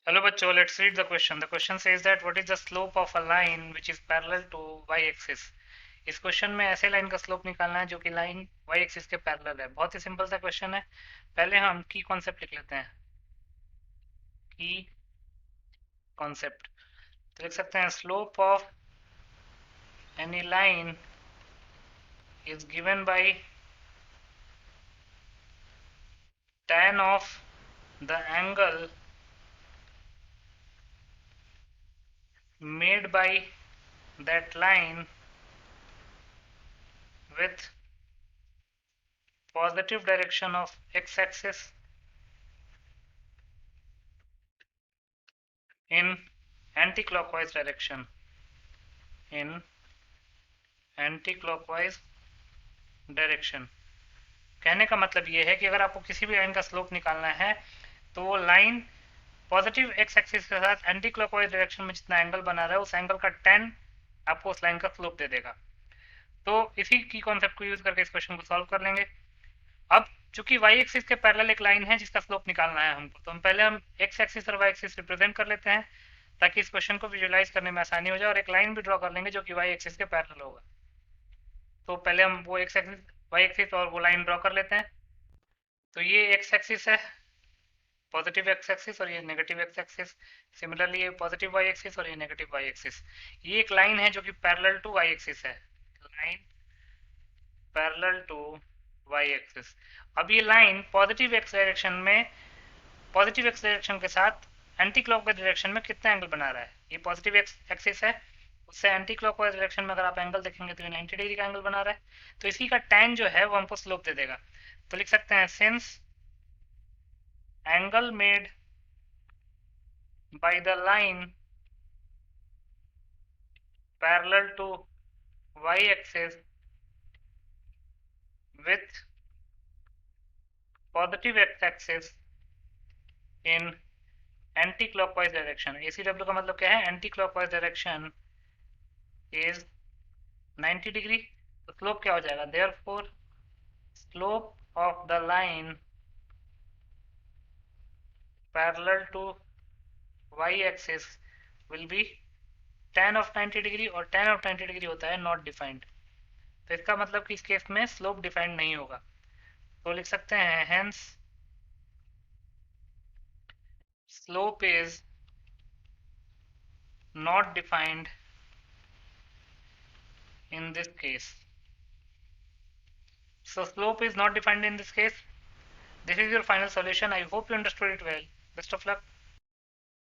Hello बच्चों, let's read the question. The question says that what is the slope of a line which is parallel to y-axis? इस question में ऐसे line का slope निकालना है जो कि लाइन y-axis के पैरेलल है। बहुत ही सिंपल सा क्वेश्चन है। पहले हम की कॉन्सेप्ट लिख लेते हैं। की कॉन्सेप्ट तो लिख सकते हैं slope of any line is given by tan of the angle made by that line with positive direction of x-axis in anti-clockwise direction. In anti-clockwise direction. कहने का मतलब ये है कि अगर आपको किसी भी लाइन का स्लोप निकालना है तो वो लाइन पॉजिटिव एक्स एक्सिस के साथ एंटी क्लॉकवाइज डायरेक्शन में जितना एंगल बना रहा है उस एंगल का tan आपको उस लाइन का स्लोप दे देगा। तो इसी की कॉन्सेप्ट को यूज करके इस क्वेश्चन को सॉल्व कर लेंगे। अब चूंकि वाई एक्सिस के पैरेलल एक लाइन है जिसका स्लोप निकालना है हमको, तो हम पहले हम एक्स एक्सिस और वाई एक्सिस रिप्रेजेंट कर लेते हैं ताकि इस क्वेश्चन को विजुअलाइज करने में आसानी हो जाए, और एक लाइन भी ड्रॉ कर लेंगे जो कि वाई एक्सिस के पैरेलल होगा। तो पहले हम वो एक्स एक्सिस वाई एक्सिस और वो लाइन ड्रॉ कर लेते हैं। तो ये एक्स एक्सिस है, पॉजिटिव एक्स एक्सिस, और ये नेगेटिव एक्स एक्सिस। सिमिलरली ये पॉजिटिव वाई एक्सिस और ये नेगेटिव वाई एक्सिस। ये एक लाइन है जो कि पैरेलल टू वाई एक्सिस है। Line parallel to y axis. अब ये लाइन पॉजिटिव एक्स डायरेक्शन में, पॉजिटिव एक्स डायरेक्शन के साथ एंटी क्लॉकवाइज डायरेक्शन में कितना एंगल बना रहा है। ये पॉजिटिव एक्स एक्सिस है, उससे एंटी क्लॉकवाइज डायरेक्शन में अगर आप एंगल देखेंगे तो ये 90 डिग्री का एंगल बना रहा है। तो इसी का tan जो है वो हमको स्लोप दे देगा। तो लिख सकते हैं since angle made by the line parallel to y-axis with positive x-axis in anti-clockwise direction। ACW का मतलब क्या है? anti-clockwise direction is 90 degree. तो स्लोप क्या हो जाएगा? therefore slope of the line parallel to y-axis will be tan of 90 degree, और tan of 90 degree होता है नॉट डिफाइंड। तो इसका मतलब कि इस केस में स्लोप डिफाइंड नहीं होगा। तो लिख सकते हैं hence slope is not defined in this case. So slope is not defined in this case. This is your final solution. I hope you understood it well. Best of luck.